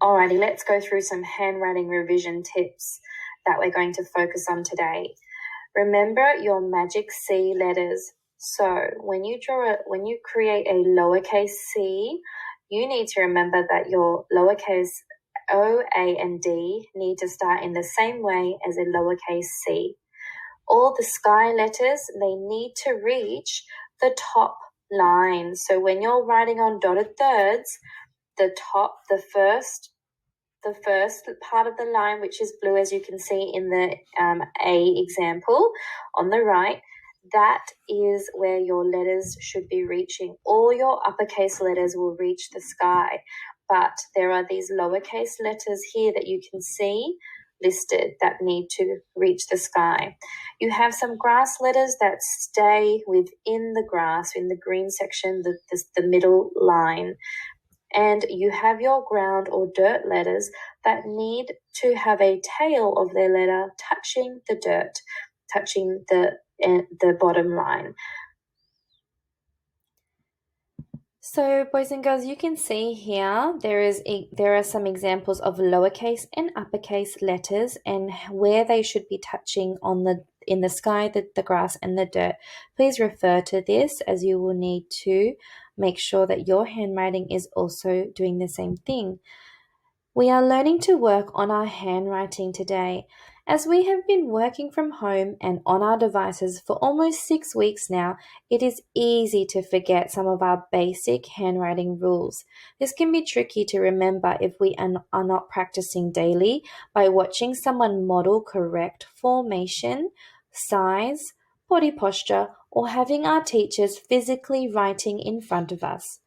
Alrighty, let's go through some handwriting revision tips that we're going to focus on today. Remember your magic C letters. So when you create a lowercase c, you need to remember that your lowercase O, A, and D need to start in the same way as a lowercase c. All the sky letters, they need to reach the top line. So when you're writing on dotted thirds, the first part of the line, which is blue, as you can see in the A example on the right, that is where your letters should be reaching. All your uppercase letters will reach the sky, but there are these lowercase letters here that you can see listed that need to reach the sky. You have some grass letters that stay within the grass, in the green section, the middle line. And you have your ground or dirt letters that need to have a tail of their letter touching the dirt, touching the bottom line. So, boys and girls, you can see here there are some examples of lowercase and uppercase letters and where they should be touching in the sky, the grass, and the dirt. Please refer to this, as you will need to make sure that your handwriting is also doing the same thing. We are learning to work on our handwriting today. As we have been working from home and on our devices for almost 6 weeks now, it is easy to forget some of our basic handwriting rules. This can be tricky to remember if we are not practicing daily by watching someone model correct formation, size, body posture, or having our teachers physically writing in front of us.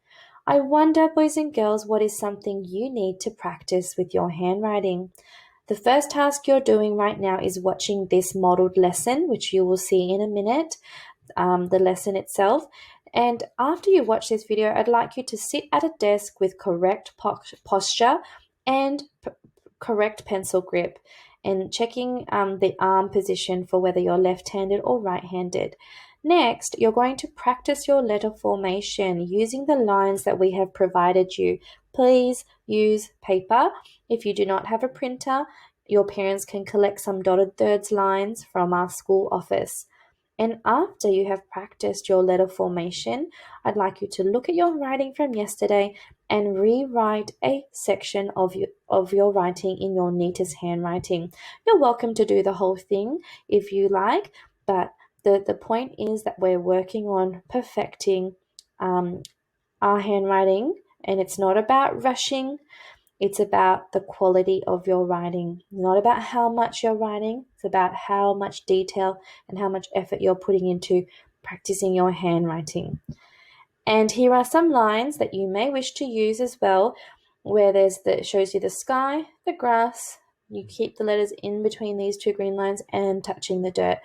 I wonder, boys and girls, what is something you need to practice with your handwriting? The first task you're doing right now is watching this modeled lesson, which you will see in a minute, the lesson itself. And after you watch this video, I'd like you to sit at a desk with correct posture and correct pencil grip, and checking the arm position for whether you're left-handed or right-handed. Next, you're going to practice your letter formation using the lines that we have provided you. Please use paper. If you do not have a printer, your parents can collect some dotted thirds lines from our school office. And after you have practiced your letter formation, I'd like you to look at your writing from yesterday and rewrite a section of your writing in your neatest handwriting. You're welcome to do the whole thing if you like, but the point is that we're working on perfecting our handwriting, and it's not about rushing. It's about the quality of your writing, not about how much you're writing. It's about how much detail and how much effort you're putting into practicing your handwriting. And here are some lines that you may wish to use as well, where it shows you the sky, the grass. You keep the letters in between these two green lines and touching the dirt.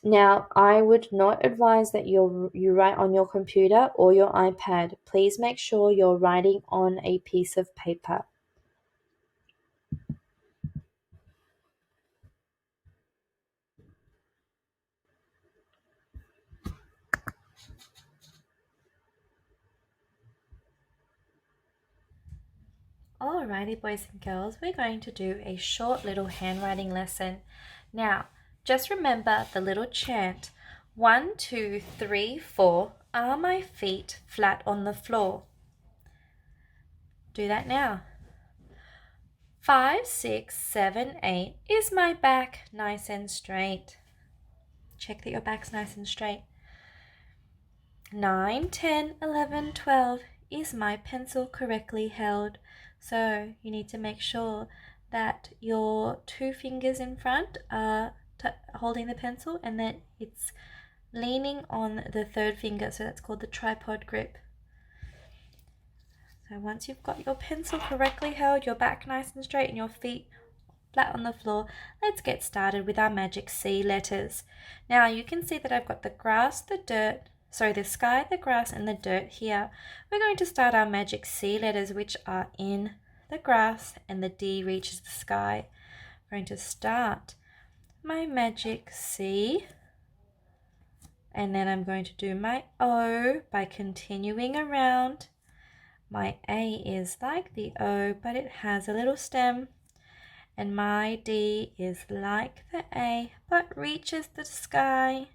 Now, I would not advise that you write on your computer or your iPad. Please make sure you're writing on a piece of paper. Alrighty, boys and girls, we're going to do a short little handwriting lesson. Now, just remember the little chant. 1, 2, 3, 4, are my feet flat on the floor? Do that now. 5, 6, 7, 8, is my back nice and straight? Check that your back's nice and straight. 9, 10, 11, 12, is my pencil correctly held? So you need to make sure that your 2 fingers in front are holding the pencil and that it's leaning on the 3rd finger, so that's called the tripod grip. So once you've got your pencil correctly held, your back nice and straight, and your feet flat on the floor, let's get started with our magic C letters. Now you can see that I've got the sky, the grass, and the dirt here. We're going to start our magic C letters, which are in the grass, and the D reaches the sky. I'm going to start my magic C, and then I'm going to do my O by continuing around My A is like the O, but it has a little stem. And my D is like the A, but reaches the sky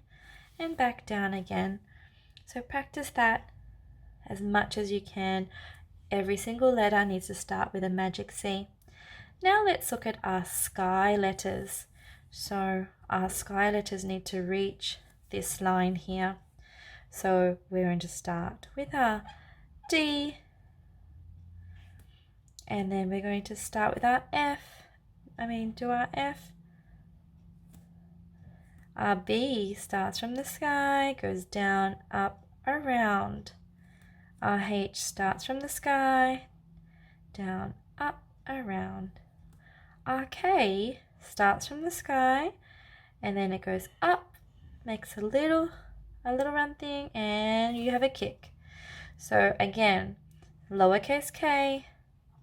and back down again. So practice that as much as you can. Every single letter needs to start with a magic C. Now let's look at our sky letters. So our sky letters need to reach this line here. So we're going to start with our D, and then we're going to start with our do our F. Our B starts from the sky, goes down, up, around. Our H starts from the sky, down, up, around. Our K starts from the sky, and then it goes up, makes a little run thing, and you have a kick. So again, lowercase k,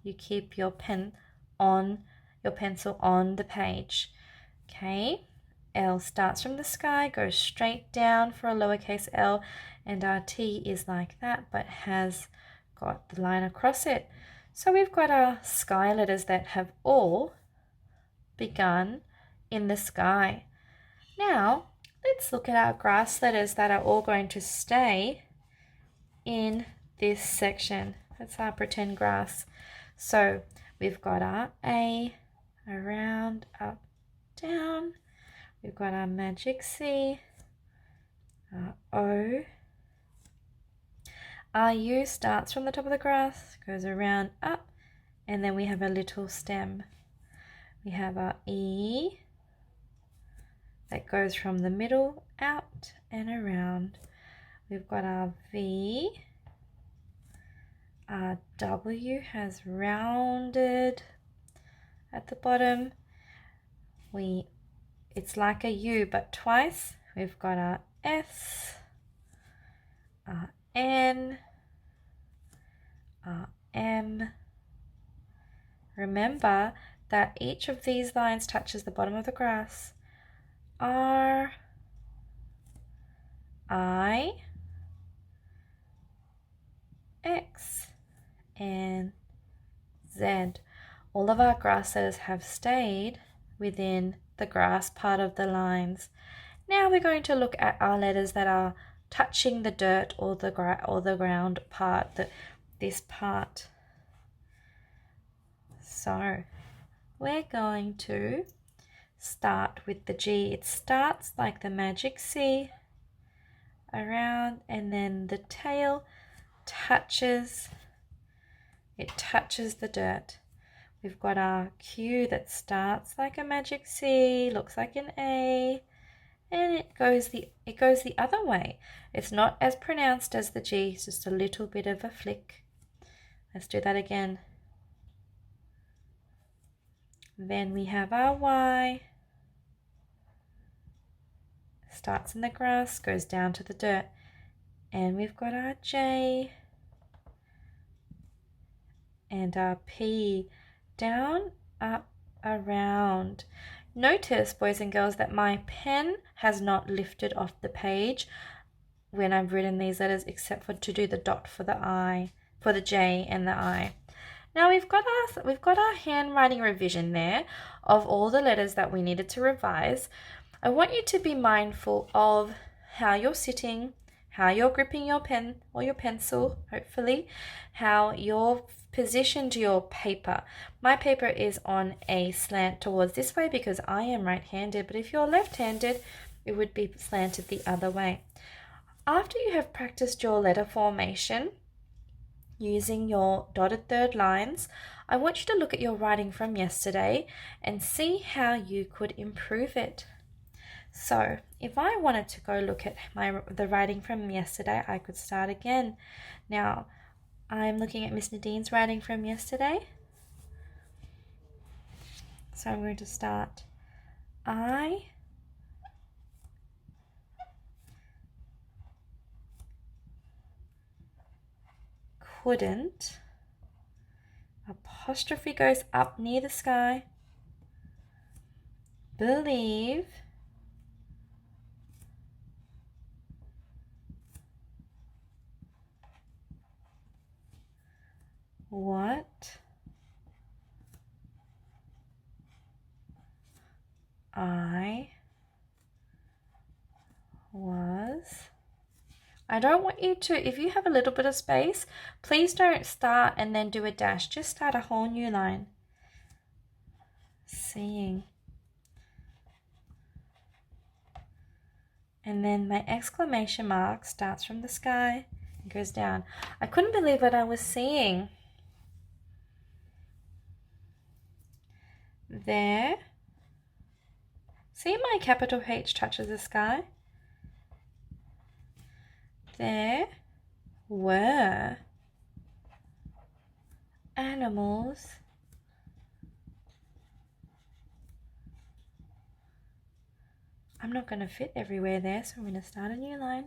you keep your pencil on the page. Okay, L starts from the sky, goes straight down for a lowercase l, and our T is like that, but has got the line across it. So we've got our sky letters that have all begun in the sky. Now, let's look at our grass letters that are all going to stay in this section. That's our pretend grass. So we've got our A, around, up, down. We've got our magic C, our O. Our U starts from the top of the grass, goes around, up, and then we have a little stem. We have our E that goes from the middle, out, and around. We've got our V. Our W has rounded at the bottom. It's like a U but twice. We've got our S, our N, our M. Remember that each of these lines touches the bottom of the grass. R, I, X, and Z. All of our grass letters have stayed within the grass part of the lines. Now we're going to look at our letters that are touching the dirt or the ground part, this part. So we're going to start with the G. It starts like the magic C, around, and then the tail touches the dirt. We've got our Q that starts like a magic C, looks like an A, and it goes the other way. It's not as pronounced as the G, it's just a little bit of a flick. Let's do that again. Then we have our Y, starts in the grass, goes down to the dirt, and we've got our J and our P, down, up, around. Notice, boys and girls, that my pen has not lifted off the page when I've written these letters, except for to do the dot for the I, for the J and the I. Now we've got our handwriting revision there of all the letters that we needed to revise. I want you to be mindful of how you're sitting, how you're gripping your pen or your pencil, hopefully, how you're positioned your paper. My paper is on a slant towards this way because I am right-handed, but if you're left-handed, it would be slanted the other way. After you have practiced your letter formation using your dotted third lines, I want you to look at your writing from yesterday and see how you could improve it. So if I wanted to go look at the writing from yesterday, I could start again. Now, I'm looking at Miss Nadine's writing from yesterday. So I'm going to start. I couldn't, apostrophe goes up near the sky, believe what I was. I don't want you to, if you have a little bit of space, please don't start and then do a dash. Just start a whole new line. Seeing. And then my exclamation mark starts from the sky and goes down. I couldn't believe what I was seeing. There. See, my capital H touches the sky. There were animals I'm not going to fit everywhere there, so I'm going to start a new line.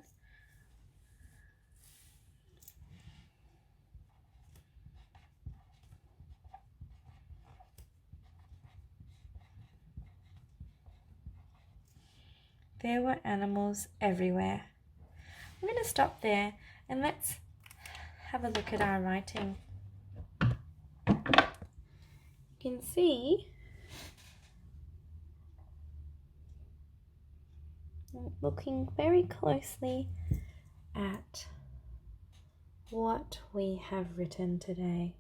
There were animals everywhere. I'm going to stop there and let's have a look at our writing. You can see looking very closely at what we have written today.